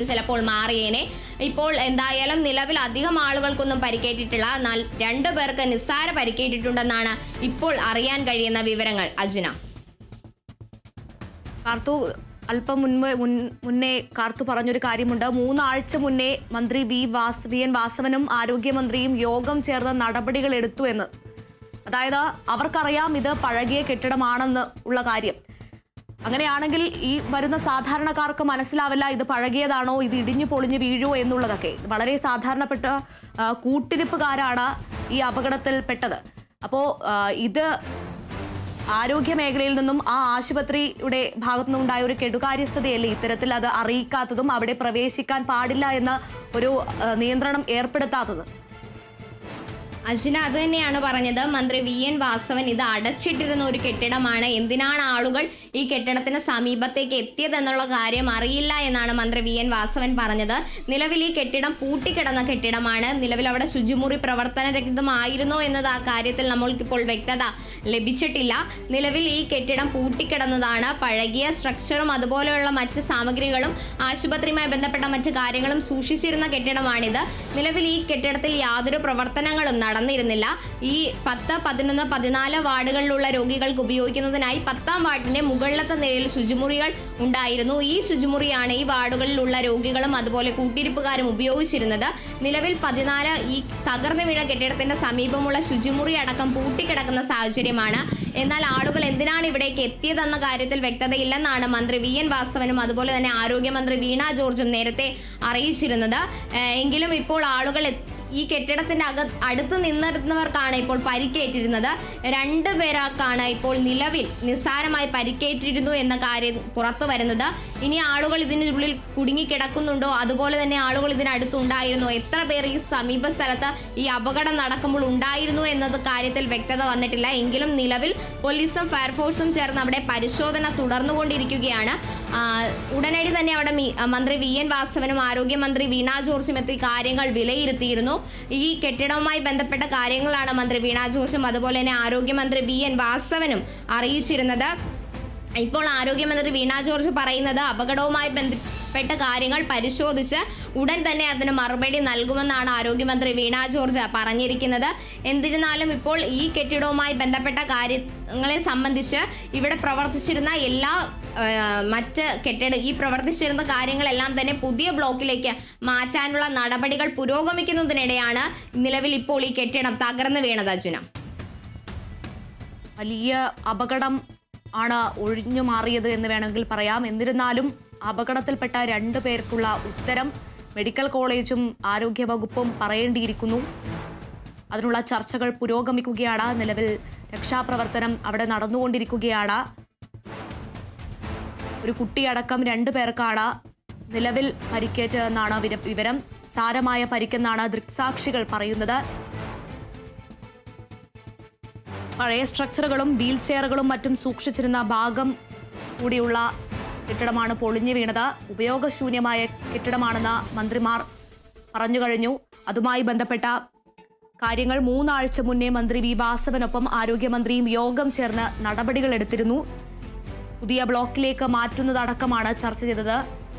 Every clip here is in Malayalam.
ചിലപ്പോൾ മാറിയേനെ. ഇപ്പോൾ എന്തായാലും നിലവിൽ അധികം ആളുകൾക്കൊന്നും പരിക്കേറ്റിട്ടില്ല. എന്നാൽ 2 പേർക്ക് നിസ്സാര പരിക്കേറ്റിട്ടുണ്ടെന്നാണ് ഇപ്പോൾ അറിയാൻ കഴിയുന്ന വിവരങ്ങൾ. അർജുന, കാർത്തു അല്പം മുന്നേ കാർത്തു പറഞ്ഞൊരു കാര്യമുണ്ട്. 3 ആഴ്ച മുന്നേ മന്ത്രി വി എൻ വാസവനും ആരോഗ്യമന്ത്രിയും യോഗം ചേർന്ന് നടപടികൾ എടുത്തു എന്ന്. അതായത് അവർക്കറിയാം ഇത് പഴകിയ കെട്ടിടമാണെന്ന് ഉള്ള കാര്യം. അങ്ങനെയാണെങ്കിൽ ഈ വരുന്ന സാധാരണക്കാർക്ക് മനസ്സിലാവില്ല ഇത് പഴകിയതാണോ, ഇത് ഇടിഞ്ഞു പൊളിഞ്ഞു വീഴുമോ എന്നുള്ളതൊക്കെ. വളരെ സാധാരണപ്പെട്ട കൂട്ടിരിപ്പുകാരാണ് ഈ അപകടത്തിൽ പെട്ടത്. അപ്പോൾ ഇത് ആരോഗ്യ മേഖലയിൽ നിന്നും ആ ആശുപത്രിയുടെ ഭാഗത്തു നിന്നുണ്ടായ ഒരു കെടുകാര്യസ്ഥതയല്ലേ ഇത്തരത്തിൽ അത് അറിയിക്കാത്തതും അവിടെ പ്രവേശിക്കാൻ പാടില്ല എന്ന ഒരു നിയന്ത്രണം ഏർപ്പെടുത്താത്തത്. അർജുന, അത് തന്നെയാണ് പറഞ്ഞത്. മന്ത്രി വി എൻ വാസവൻ ഇത് അടച്ചിട്ടിരുന്ന ഒരു കെട്ടിടമാണ്, എന്തിനാണ് ആളുകൾ ഈ കെട്ടിടത്തിന് സമീപത്തേക്ക് എത്തിയതെന്നുള്ള കാര്യം അറിയില്ല എന്നാണ് മന്ത്രി വി എൻ വാസവൻ പറഞ്ഞത്. നിലവിൽ ഈ കെട്ടിടം പൂട്ടിക്കിടന്ന കെട്ടിടമാണ്. നിലവിൽ അവിടെ ശുചിമുറി പ്രവർത്തനരഹിതമായിരുന്നോ എന്നത് ആ കാര്യത്തിൽ നമ്മൾക്കിപ്പോൾ വ്യക്തത ലഭിച്ചിട്ടില്ല. നിലവിൽ ഈ കെട്ടിടം പൂട്ടിക്കിടന്നതാണ്. പഴകിയ സ്ട്രക്ചറും അതുപോലെയുള്ള മറ്റ് സാമഗ്രികളും ആശുപത്രിയുമായി ബന്ധപ്പെട്ട മറ്റ് കാര്യങ്ങളും സൂക്ഷിച്ചിരുന്ന കെട്ടിടമാണിത്. നിലവിൽ ഈ കെട്ടിടത്തിൽ യാതൊരു പ്രവർത്തനങ്ങളും നടന്നിരുന്നില്ല. ഈ 10, 11, 14 വാർഡുകളിലുള്ള രോഗികൾക്ക് ഉപയോഗിക്കുന്നതിനായി 10ാം വാർഡിന്റെ മുകളിലത്തെ നിലയിൽ ശുചിമുറികൾ ഉണ്ടായിരുന്നു. ഈ ശുചിമുറിയാണ് ഈ വാർഡുകളിലുള്ള രോഗികളും അതുപോലെ കൂട്ടിരിപ്പുകാരും ഉപയോഗിച്ചിരുന്നത്. നിലവിൽ 14 ഈ തകർന്നു വീണ കെട്ടിടത്തിന്റെ സമീപമുള്ള ശുചിമുറി അടക്കം പൂട്ടിക്കിടക്കുന്ന സാഹചര്യമാണ്. എന്നാൽ ആളുകൾ എന്തിനാണ് ഇവിടേക്ക് എത്തിയതെന്ന കാര്യത്തിൽ വ്യക്തതയില്ലെന്നാണ് മന്ത്രി വി എൻ വാസവനും അതുപോലെ തന്നെ ആരോഗ്യമന്ത്രി വീണ ജോർജും നേരത്തെ അറിയിച്ചിരുന്നത്. എങ്കിലും ഇപ്പോൾ ആളുകൾ ഈ കെട്ടിടത്തിന്റെ അടുത്ത് നിന്നിരുന്നവർക്കാണ് ഇപ്പോൾ പരിക്കേറ്റിരുന്നത്. 2 പേർക്കാണ് ഇപ്പോൾ നിലവിൽ നിസ്സാരമായി പരിക്കേറ്റിരുന്നു എന്ന കാര്യം പുറത്തു വരുന്നത്. ഇനി ആളുകൾ ഇതിനുള്ളിൽ കുടുങ്ങിക്കിടക്കുന്നുണ്ടോ, അതുപോലെ തന്നെ ആളുകൾ ഇതിനടുത്തുണ്ടായിരുന്നോ, എത്ര പേർ ഈ സമീപ സ്ഥലത്ത് ഈ അപകടം നടക്കുമ്പോൾ ഉണ്ടായിരുന്നു എന്നത് കാര്യത്തിൽ വ്യക്തത വന്നിട്ടില്ല. എങ്കിലും നിലവിൽ പോലീസും ഫയർഫോഴ്സും ചേർന്ന് അവിടെ പരിശോധന തുടർന്നുകൊണ്ടിരിക്കുകയാണ്. ഉടനടി തന്നെ അവിടെ മന്ത്രി വി എൻ വാസവനും ആരോഗ്യമന്ത്രി വീണ ജോർജും എത്തി കാര്യങ്ങൾ വിലയിരുത്തിയിരുന്നു. ഈ കെട്ടിടവുമായി ബന്ധപ്പെട്ട കാര്യങ്ങളാണ് മന്ത്രി വീണ ജോർജും അതുപോലെ തന്നെ ആരോഗ്യമന്ത്രി വി എൻ വാസവനും അറിയിച്ചിരുന്നത്. ഇപ്പോൾ ആരോഗ്യമന്ത്രി വീണ ജോർജ് പറയുന്നത് അപകടവുമായി ബന്ധപ്പെട്ട കാര്യങ്ങൾ പരിശോധിച്ച് ഉടൻ തന്നെ അതിന് മറുപടി നൽകുമെന്നാണ് ആരോഗ്യമന്ത്രി വീണ ജോർജ് പറഞ്ഞിരിക്കുന്നത്. എന്നിരുന്നാലും ഇപ്പോൾ ഈ കെട്ടിടവുമായി ബന്ധപ്പെട്ട കാര്യങ്ങളെ സംബന്ധിച്ച് ഇവിടെ പ്രവർത്തിച്ചിരുന്ന എല്ലാ ഈ പ്രവർത്തിച്ചിരുന്ന കാര്യങ്ങളെല്ലാം തന്നെ പുതിയ ബ്ലോക്കിലേക്ക് മാറ്റാനുള്ള നടപടികൾ പുരോഗമിക്കുന്നതിനിടെയാണ് നിലവിൽ ഇപ്പോൾ ഈ കെട്ടിടം തകർന്നു വീണത്. അർജുന, വലിയ അപകടം ആണ് ഒഴിഞ്ഞു മാറിയത് എന്ന് വേണമെങ്കിൽ പറയാം. എന്നിരുന്നാലും അപകടത്തിൽപ്പെട്ട 2 പേർക്കുള്ള ഉത്തരം മെഡിക്കൽ കോളേജും ആരോഗ്യ വകുപ്പും പറയേണ്ടിയിരിക്കുന്നു. അതിനുള്ള ചർച്ചകൾ പുരോഗമിക്കുകയാണ്. നിലവിൽ രക്ഷാപ്രവർത്തനം അവിടെ നടന്നുകൊണ്ടിരിക്കുകയാണ്. ഒരു കുട്ടിയടക്കം 2 പേർക്കാണ് നിലവിൽ പരിക്കേറ്റതെന്നാണ് വിവരം. സാരമായ പരിക്കെന്നാണ് ദൃക്സാക്ഷികൾ പറയുന്നത്. പഴയ സ്ട്രക്ചറുകളും വീൽ ചെയറുകളും മറ്റും സൂക്ഷിച്ചിരുന്ന ഭാഗം കൂടിയുള്ള കെട്ടിടമാണ് പൊളിഞ്ഞു വീണത്. ഉപയോഗശൂന്യമായ കെട്ടിടമാണെന്ന് മന്ത്രിമാർ പറഞ്ഞു കഴിഞ്ഞു. അതുമായി ബന്ധപ്പെട്ട കാര്യങ്ങൾ 3 ആഴ്ച മുന്നേ മന്ത്രി വി വാസവനൊപ്പം ആരോഗ്യമന്ത്രിയും യോഗം ചേർന്ന് നടപടികൾ എടുത്തിരുന്നു. പുതിയ ബ്ലോക്കിലേക്ക് മാറ്റുന്നതടക്കമാണ് ചർച്ച ചെയ്തത്.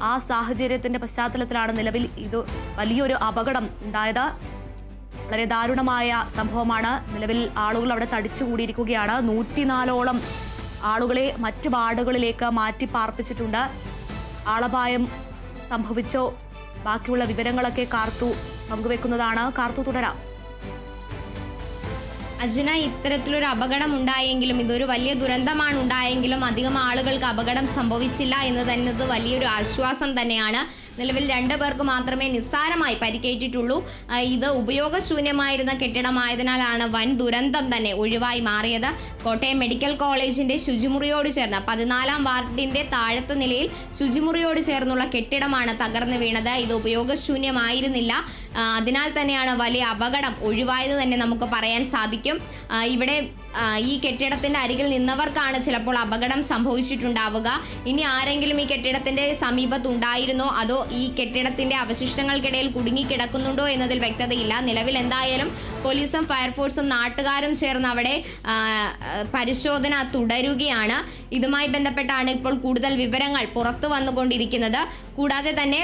ആ സാഹചര്യത്തിന്റെ പശ്ചാത്തലത്തിലാണ് നിലവിൽ ഇത് വലിയൊരു അപകടം ഉണ്ടായത്. വളരെ ദാരുണമായ സംഭവമാണ്. നിലവിൽ ആളുകൾ അവിടെ തടിച്ചുകൂടിയിരിക്കുകയാണ്. 104ഓളം ആളുകളെ മറ്റ് വാർഡുകളിലേക്ക് മാറ്റി പാർപ്പിച്ചിട്ടുണ്ട്. ആളപായം സംഭവിച്ചോ, ബാക്കിയുള്ള വിവരങ്ങളൊക്കെ കാർത്തു പങ്കുവെക്കുന്നതാണ്. കാർത്തു, തുടരാം. അർജുന, ഇത്തരത്തിലൊരു അപകടം ഉണ്ടായെങ്കിലും ഇതൊരു വലിയ ദുരന്തമാണ് ഉണ്ടായെങ്കിലും അധികം ആളുകൾക്ക് അപകടം സംഭവിച്ചില്ല എന്ന് തന്നെ വലിയൊരു ആശ്വാസം തന്നെയാണ്. നിലവിൽ 2 പേർക്ക് മാത്രമേ നിസ്സാരമായി പരിക്കേറ്റിട്ടുള്ളൂ. ഇത് ഉപയോഗശൂന്യമായിരുന്ന കെട്ടിടമായതിനാലാണ് വൻ ദുരന്തം തന്നെ ഒഴിവായി മാറിയത്. കോട്ടയം മെഡിക്കൽ കോളേജിന്റെ ശുചിമുറിയോട് ചേർന്ന 14ാം വാർഡിന്റെ താഴത്തെ നിലയിൽ ശുചിമുറിയോട് ചേർന്നുള്ള കെട്ടിടമാണ് തകർന്നു വീണത്. ഇത് ഉപയോഗശൂന്യമായിരുന്നില്ല. അതിനാൽ തന്നെയാണ് വലിയ അപകടം ഒഴിവായത് തന്നെ നമുക്ക് പറയാൻ സാധിക്കും. ഇവിടെ ഈ കെട്ടിടത്തിന്റെ അരികിൽ നിന്നവർക്കാണ് ചിലപ്പോൾ അപകടം സംഭവിച്ചിട്ടുണ്ടാവുക. ഇനി ആരെങ്കിലും ഈ കെട്ടിടത്തിന്റെ സമീപത്തുണ്ടായിരുന്നോ അതോ ഈ കെട്ടിടത്തിന്റെ അവശിഷ്ടങ്ങൾക്കിടയിൽ കുടുങ്ങിക്കിടക്കുന്നുണ്ടോ എന്നതിൽ വ്യക്തതയില്ല. നിലവിൽ എന്തായാലും പോലീസും ഫയർഫോഴ്സും നാട്ടുകാരും ചേർന്ന് അവിടെ പരിശോധന തുടരുകയാണ്. ഇതുമായി ബന്ധപ്പെട്ടാണ് ഇപ്പോൾ കൂടുതൽ വിവരങ്ങൾ പുറത്തു വന്നുകൊണ്ടിരിക്കുന്നത്. കൂടാതെ തന്നെ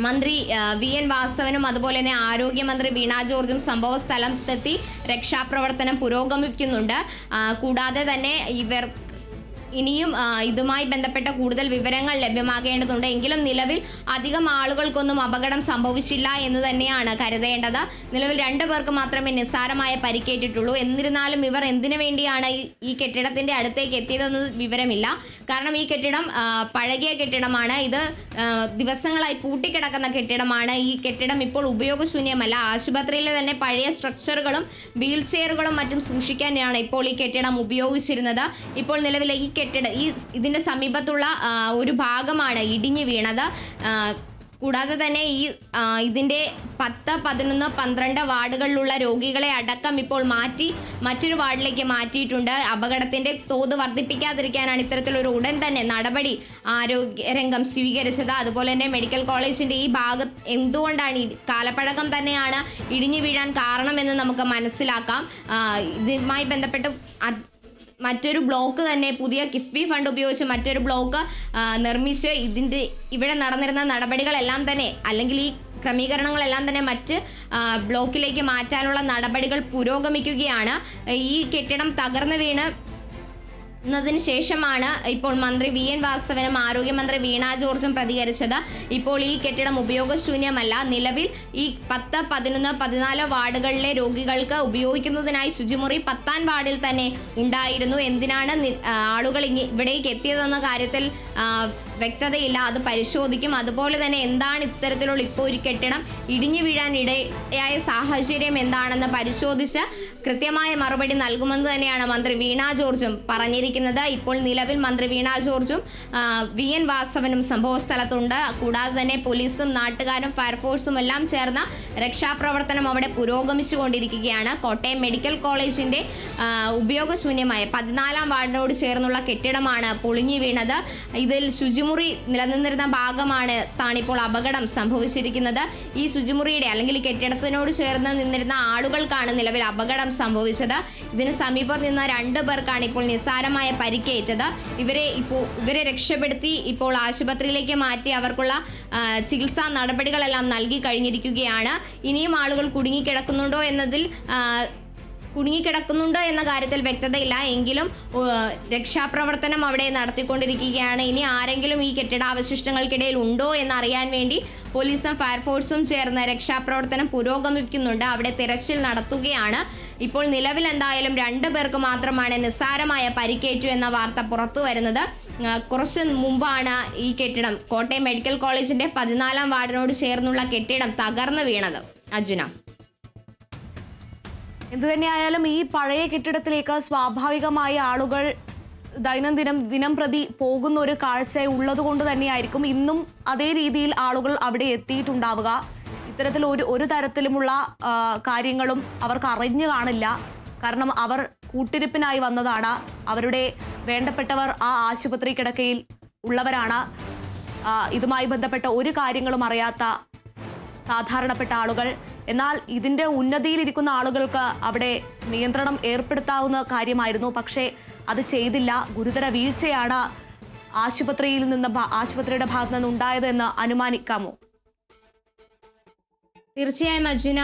മന്ത്രി വി.എൻ. വാസവനും അതുപോലെ തന്നെ ആരോഗ്യമന്ത്രി വീണ ജോർജും സംഭവ സ്ഥലത്തെത്തി രക്ഷാപ്രവർത്തനം പുരോഗമിക്കുന്നുണ്ട്. കൂടാതെ തന്നെ ഇനിയും ഇതുമായി ബന്ധപ്പെട്ട കൂടുതൽ വിവരങ്ങൾ ലഭ്യമാകേണ്ടതുണ്ട്. എങ്കിലും നിലവിൽ അധികം ആളുകൾക്കൊന്നും അപകടം സംഭവിച്ചില്ല എന്ന് തന്നെയാണ് കരുതേണ്ടത്. നിലവിൽ 2 പേർക്ക് മാത്രമേ നിസ്സാരമായ പരിക്കേറ്റിട്ടുള്ളൂ. എന്നിരുന്നാലും ഇവർ എന്തിനു വേണ്ടിയാണ് ഈ കെട്ടിടത്തിന്റെ അടുത്തേക്ക് എത്തിയതെന്ന് വിവരമില്ല. കാരണം ഈ കെട്ടിടം പഴകിയ കെട്ടിടമാണ്. ഇത് ദിവസങ്ങളായി പൂട്ടിക്കിടക്കുന്ന കെട്ടിടമാണ്. ഈ കെട്ടിടം ഇപ്പോൾ ഉപയോഗശൂന്യമല്ല. ആശുപത്രിയിലെ തന്നെ പഴയ സ്ട്രക്ചറുകളും വീൽ ചെയറുകളും മറ്റും സൂക്ഷിക്കാനാണ് ഇപ്പോൾ ഈ കെട്ടിടം ഉപയോഗിച്ചിരുന്നത്. ഇപ്പോൾ നിലവിലെ ഈ ഇതിന്റെ സമീപത്തുള്ള ഒരു ഭാഗമാണ് ഇടിഞ്ഞു വീണത്. കൂടാതെ തന്നെ ഇതിന്റെ 10, 11, 12 വാർഡുകളിലുള്ള രോഗികളെ അടക്കം ഇപ്പോൾ മാറ്റി മറ്റൊരു വാർഡിലേക്ക് മാറ്റിയിട്ടുണ്ട്. അപകടത്തിന്റെ തോത് വർദ്ധിപ്പിക്കാതിരിക്കാനാണ് ഇത്തരത്തിലൊരു ഉടൻ തന്നെ നടപടി ആരോഗ്യരംഗം സ്വീകരിച്ചത്. അതുപോലെ തന്നെ മെഡിക്കൽ കോളേജിന്റെ ഈ ഭാഗത്ത് എന്തുകൊണ്ടാണ് കാലപ്പഴക്കം തന്നെയാണ് ഇടിഞ്ഞു വീഴാൻ കാരണമെന്ന് നമുക്ക് മനസ്സിലാക്കാം. ഇതുമായി ബന്ധപ്പെട്ട് മറ്റൊരു ബ്ലോക്ക് തന്നെ പുതിയ കിഫ്ബി ഫണ്ട് ഉപയോഗിച്ച് മറ്റൊരു ബ്ലോക്ക് നിർമ്മിച്ച് ഇവിടെ നടന്നിരുന്ന നടപടികളെല്ലാം തന്നെ അല്ലെങ്കിൽ ഈ ക്രമീകരണങ്ങളെല്ലാം തന്നെ മറ്റ് ബ്ലോക്കിലേക്ക് മാറ്റാനുള്ള നടപടികൾ പുരോഗമിക്കുകയാണ്. ഈ കെട്ടിടം തകർന്നു വീണതിന് ശേഷമാണ് ഇപ്പോൾ മന്ത്രി വി.എൻ. വാസവനും ആരോഗ്യമന്ത്രി വീണ ജോർജും പ്രതികരിച്ചത്. ഇപ്പോൾ ഈ കെട്ടിടം ഉപയോഗശൂന്യമല്ല. നിലവിൽ ഈ 10, 11, 14 വാർഡുകളിലെ രോഗികൾക്ക് ഉപയോഗിക്കുന്നതിനായി ശുചിമുറി 10ാം വാർഡിൽ തന്നെ ഉണ്ടായിരുന്നു. എന്തിനാണ് ആളുകൾ ഇവിടേക്ക് എത്തിയതെന്ന കാര്യത്തിൽ വ്യക്തതയില്ല. അത് പരിശോധിക്കും. അതുപോലെ തന്നെ എന്താണ് ഇത്തരത്തിലുള്ള ഇപ്പോൾ ഒരു കെട്ടിടം ഇടിഞ്ഞു വീഴാൻ ഇടയായ സാഹചര്യം എന്താണെന്ന് പരിശോധിച്ച് കൃത്യമായ മറുപടി നൽകുമെന്ന് തന്നെയാണ് മന്ത്രി വീണ ജോർജും പറഞ്ഞിരിക്കുന്നത്. ഇപ്പോൾ നിലവിൽ മന്ത്രി വീണ ജോർജും വി.എൻ. വാസവനും സംഭവ സ്ഥലത്തുണ്ട്. കൂടാതെ തന്നെ പോലീസും നാട്ടുകാരും ഫയർഫോഴ്സും എല്ലാം ചേർന്ന രക്ഷാപ്രവർത്തനം അവിടെ പുരോഗമിച്ചുകൊണ്ടിരിക്കുകയാണ്. കോട്ടയം മെഡിക്കൽ കോളേജിന്റെ ഉപയോഗശൂന്യമായ 14ാം വാർഡിനോട് ചേർന്നുള്ള കെട്ടിടമാണ് പൊളിഞ്ഞു വീണത്. ഇതിൽ ശുചിമുറി നിലനിന്നിരുന്ന ഭാഗമാണ് താണിപ്പോൾ അപകടം സംഭവിച്ചിരിക്കുന്നത്. ഈ ശുചിമുറിയുടെ അല്ലെങ്കിൽ കെട്ടിടത്തിനോട് ചേർന്ന് നിന്നിരുന്ന ആളുകൾക്കാണ് നിലവിൽ അപകടം സംഭവിച്ചത്. ഇതിന് സമീപം നിന്ന 2 പേർക്കാണ് ഇപ്പോൾ നിസ്സാരമായ പരിക്കേറ്റത്. ഇവരെ രക്ഷപ്പെടുത്തി ഇപ്പോൾ ആശുപത്രിയിലേക്ക് മാറ്റി അവർക്കുള്ള ചികിത്സാ നടപടികളെല്ലാം നൽകി കഴിഞ്ഞിരിക്കുകയാണ്. ഇനിയും ആളുകൾ കുടുങ്ങിക്കിടക്കുന്നുണ്ടോ എന്ന കാര്യത്തിൽ വ്യക്തതയില്ല. എങ്കിലും രക്ഷാപ്രവർത്തനം അവിടെ നടത്തിക്കൊണ്ടിരിക്കുകയാണ്. ഇനി ആരെങ്കിലും ഈ കെട്ടിടാവശിഷ്ടങ്ങൾക്കിടയിൽ ഉണ്ടോ എന്നറിയാൻ വേണ്ടി പോലീസും ഫയർഫോഴ്സും ചേർന്ന് രക്ഷാപ്രവർത്തനം പുരോഗമിക്കുന്നുണ്ട്. അവിടെ തിരച്ചിൽ നടത്തുകയാണ്. ഇപ്പോൾ നിലവിൽ എന്തായാലും 2 പേർക്ക് മാത്രമാണ് നിസ്സാരമായ പരിക്കേറ്റു എന്ന വാർത്ത പുറത്തു വരുന്നത്. കുറച്ച് മുമ്പാണ് ഈ കെട്ടിടം കോട്ടയം മെഡിക്കൽ കോളേജിന്റെ 14ാം വാർഡിനോട് ചേർന്നുള്ള കെട്ടിടം തകർന്നു വീണത്. അർജുന, എന്തുതന്നെയായാലും ഈ പഴയ കെട്ടിടത്തിലേക്ക് സ്വാഭാവികമായി ആളുകൾ ദിനം പ്രതി പോകുന്ന ഒരു കാഴ്ച ഉള്ളതുകൊണ്ട് തന്നെയായിരിക്കും ഇന്നും അതേ രീതിയിൽ ആളുകൾ അവിടെ എത്തിയിട്ടുണ്ടാവുക. ഇത്തരത്തിൽ ഒരു തരത്തിലുമുള്ള കാര്യങ്ങളും അവർക്ക് അറിഞ്ഞു കാണില്ല. കാരണം അവർ കൂട്ടിരിപ്പിനായി വന്നതാണ്. അവരുടെ വേണ്ടപ്പെട്ടവർ ആ ആശുപത്രി കിടക്കയിൽ ഉള്ളവരാണ്. ഇതുമായി ബന്ധപ്പെട്ട ഒരു കാര്യങ്ങളും അറിയാത്ത സാധാരണപ്പെട്ട ആളുകൾ. എന്നാൽ ഇതിന്റെ ഉന്നതിയിലിരിക്കുന്ന ആളുകൾക്ക് അവിടെ നിയന്ത്രണം ഏർപ്പെടുത്താവുന്ന കാര്യമായിരുന്നു. പക്ഷേ അത് ചെയ്തില്ല. ഗുരുതര വീഴ്ചയാണ് ആശുപത്രിയുടെ ഭാഗത്ത് നിന്ന് ഉണ്ടായതെന്ന് അനുമാനിക്കാമോ? തീർച്ചയായും അർജുന,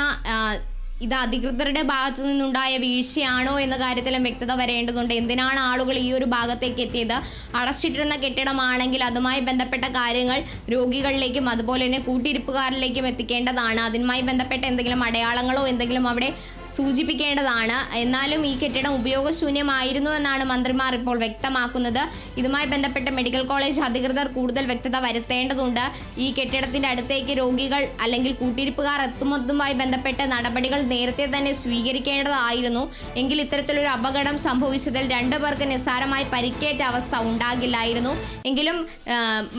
ഇത് അധികൃതരുടെ ഭാഗത്തു നിന്നുണ്ടായ വീഴ്ചയാണോ എന്ന കാര്യത്തിലും വ്യക്തത വരേണ്ടതുണ്ട്. എന്തിനാണ് ആളുകൾ ഈ ഒരു ഭാഗത്തേക്ക് എത്തിയത്? അടച്ചിട്ടിരുന്ന കെട്ടിടമാണെങ്കിൽ അതുമായി ബന്ധപ്പെട്ട കാര്യങ്ങൾ രോഗികളിലേക്കും അതുപോലെ തന്നെ കൂട്ടിരിപ്പുകാരിലേക്കും എത്തിക്കേണ്ടതാണ്. അതുമായി ബന്ധപ്പെട്ട എന്തെങ്കിലും അടയാളങ്ങളോ എന്തെങ്കിലും അവിടെ സൂചിപ്പിക്കേണ്ടതാണ്. എന്നാലും ഈ കെട്ടിടം ഉപയോഗശൂന്യമായിരുന്നു എന്നാണ് മന്ത്രിമാർ ഇപ്പോൾ വ്യക്തമാക്കുന്നത്. ഇതുമായി ബന്ധപ്പെട്ട മെഡിക്കൽ കോളേജ് അധികൃതർ കൂടുതൽ വ്യക്തത വരുത്തേണ്ടതുണ്ട്. ഈ കെട്ടിടത്തിന്റെ അടുത്തേക്ക് രോഗികൾ അല്ലെങ്കിൽ കൂട്ടിരിപ്പുകാർ എത്തുന്നതുമായി ബന്ധപ്പെട്ട നടപടികൾ നേരത്തെ തന്നെ സ്വീകരിക്കേണ്ടതായിരുന്നു. എങ്കിൽ ഇത്തരത്തിലൊരു അപകടം സംഭവിച്ചതിൽ 2 പേർക്ക് നിസ്സാരമായി പരിക്കേറ്റ അവസ്ഥ ഉണ്ടാകില്ലായിരുന്നു. എങ്കിലും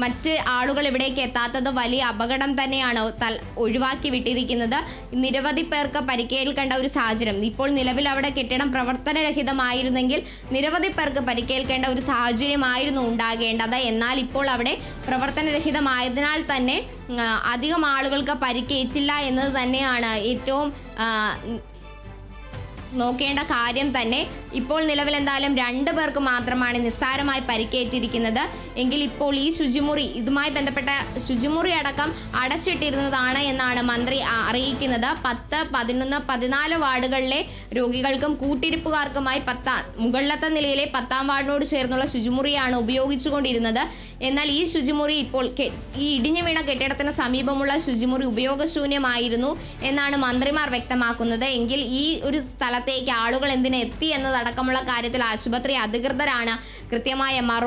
മറ്റ് ആളുകൾ ഇവിടേക്ക് എത്താത്തത് വലിയ അപകടം തന്നെയാണ് ഒഴിവാക്കി വിട്ടിരിക്കുന്നത്. നിരവധി പേർക്ക് പരിക്കേൽക്കേണ്ട ഒരു സാഹചര്യം. ഇപ്പോൾ നിലവിൽ അവിടെ കെട്ടിടം പ്രവർത്തനരഹിതമായിരുന്നെങ്കിൽ നിരവധി പേർക്ക് പരിക്കേൽക്കേണ്ട ഒരു സാഹചര്യമായിരുന്നു ഉണ്ടാകേണ്ടത്. എന്നാൽ ഇപ്പോൾ അവിടെ പ്രവർത്തനരഹിതമായതിനാൽ തന്നെ അധികം ആളുകൾക്ക് പരിക്കേറ്റില്ല എന്നത് തന്നെയാണ് ഏറ്റവും നോക്കേണ്ട കാര്യം തന്നെ. ഇപ്പോൾ നിലവിൽ എന്തായാലും 2 പേർക്ക് മാത്രമാണ് നിസ്സാരമായി പരിക്കേറ്റിരിക്കുന്നത്. എങ്കിൽ ഇപ്പോൾ ഈ ശുചിമുറി, ഇതുമായി ബന്ധപ്പെട്ട ശുചിമുറി അടക്കം അടച്ചിട്ടിരുന്നതാണ് എന്നാണ് മന്ത്രി അറിയിക്കുന്നത്. 10, 11, 14 വാർഡുകളിലെ രോഗികൾക്കും കൂട്ടിരിപ്പുകാർക്കുമായി മുകളിലത്തെ നിലയിലെ 10ാം വാർഡിനോട് ചേർന്നുള്ള ശുചിമുറിയാണ് ഉപയോഗിച്ചുകൊണ്ടിരുന്നത്. എന്നാൽ ഈ ശുചിമുറി ഇപ്പോൾ ഈ ഇടിഞ്ഞു വീണ കെട്ടിടത്തിന് സമീപമുള്ള ശുചിമുറി ഉപയോഗശൂന്യമായിരുന്നു എന്നാണ് മന്ത്രിമാർ വ്യക്തമാക്കുന്നത്. എങ്കിൽ ഈ ഒരു സ്ഥലത്തേക്ക് ആളുകൾ എന്തിന് എത്തി എന്നതടക്കമുള്ള കാര്യത്തിൽ ആശുപത്രി അധികൃതരാണ് കൃത്യമായ മറുപടി